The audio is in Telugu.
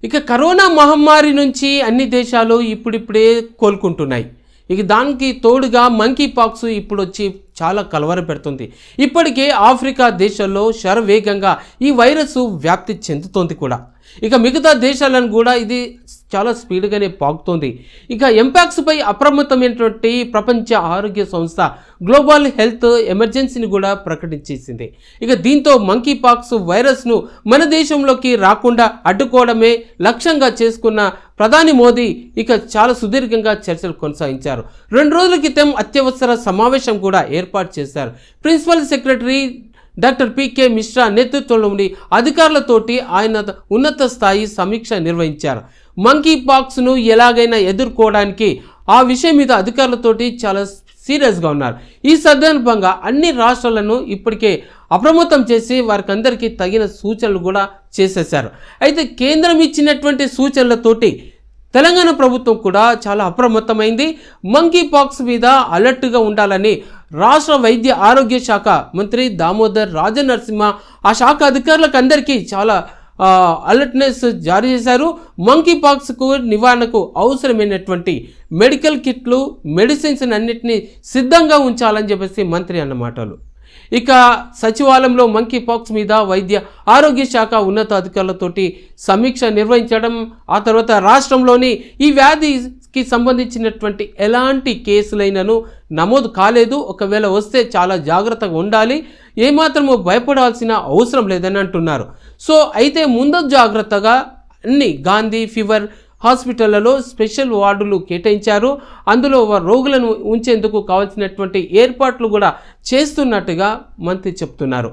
ఇక కరోనా మహమ్మారి నుంచి అన్ని దేశాలు ఇప్పుడిప్పుడే కోలుకుంటున్నాయి. ఇక దానికి తోడుగా మంకీ పాక్స్ ఇప్పుడు వచ్చి చాలా కలవరం పెడుతుంది. ఇప్పటికే ఆఫ్రికా దేశాల్లో శరవేగంగా ఈ వైరస్ వ్యాప్తి చెందుతోంది కూడా. ఇక మిగతా దేశాలను కూడా ఇది చాలా స్పీడ్గానే పాకుతోంది. ఇక ఎంపాక్స్పై అప్రమత్తమైనటువంటి ప్రపంచ ఆరోగ్య సంస్థ గ్లోబల్ హెల్త్ ఎమర్జెన్సీని కూడా ప్రకటించేసింది. ఇక దీంతో మంకీ పాక్స్ వైరస్ను మన దేశంలోకి రాకుండా అడ్డుకోవడమే లక్ష్యంగా చేసుకున్న ప్రధాని మోదీ ఇక చాలా సుదీర్ఘంగా చర్చలు కొనసాగించారు. 2 రోజుల క్రితం అత్యవసర సమావేశం కూడా ఏర్పాటు చేశారు. Principal secretary doctor PK Mishra నేతృత్వంలోని అధికారులతోటి ఆయన ఉన్నత స్థాయి సమీక్ష నిర్వహించారు. మంకీ పాక్స్ను ఎలాగైనా ఎదుర్కోవడానికి ఆ విషయం మీద అధికారులతోటి చాలా సీరియస్గా ఉన్నారు. ఈ సందర్భంగా అన్ని రాష్ట్రాలను ఇప్పటికే అప్రమత్తం చేసి వారికి అందరికీ తగిన సూచనలు కూడా చేసేశారు. అయితే కేంద్రం ఇచ్చినటువంటి సూచనలతోటి తెలంగాణ ప్రభుత్వం కూడా చాలా అప్రమత్తమైంది. మంకీ పాక్స్ మీద అలర్ట్గా ఉండాలని రాష్ట్ర వైద్య ఆరోగ్య శాఖ మంత్రి దామోదర్ రాజనరసింహ ఆ శాఖ అధికారులకు అందరికీ చాలా అలర్ట్నెస్ జారీ చేశారు. మంకీ పాక్స్కు నివారణకు అవసరమైనటువంటి మెడికల్ కిట్లు, మెడిసిన్స్ అన్నిటినీ సిద్ధంగా ఉంచాలని చెప్పేసి మంత్రి అన్న మాటలు. ఇక సచివాలయంలో మంకీ పాక్స్ మీద వైద్య ఆరోగ్య శాఖ ఉన్నతాధికారులతోటి సమీక్ష నిర్వహించడం, ఆ తర్వాత రాష్ట్రంలోని ఈ వ్యాధికి సంబంధించినటువంటి ఎలాంటి కేసులైనను నమోదు కాలేదు, ఒకవేళ వస్తే చాలా జాగ్రత్తగా ఉండాలి, ఏమాత్రము భయపడాల్సిన అవసరం లేదని అంటున్నారు. సో అయితే ముందు జాగ్రత్తగా అన్ని గాంధీ ఫీవర్ హాస్పిటళ్లలో స్పెషల్ వార్డులు కేటాయించారు. అందులో రోగులను ఉంచేందుకు కావాల్సినటువంటి ఏర్పాట్లు కూడా చేస్తున్నట్టుగా మంత్రి చెప్తున్నారు.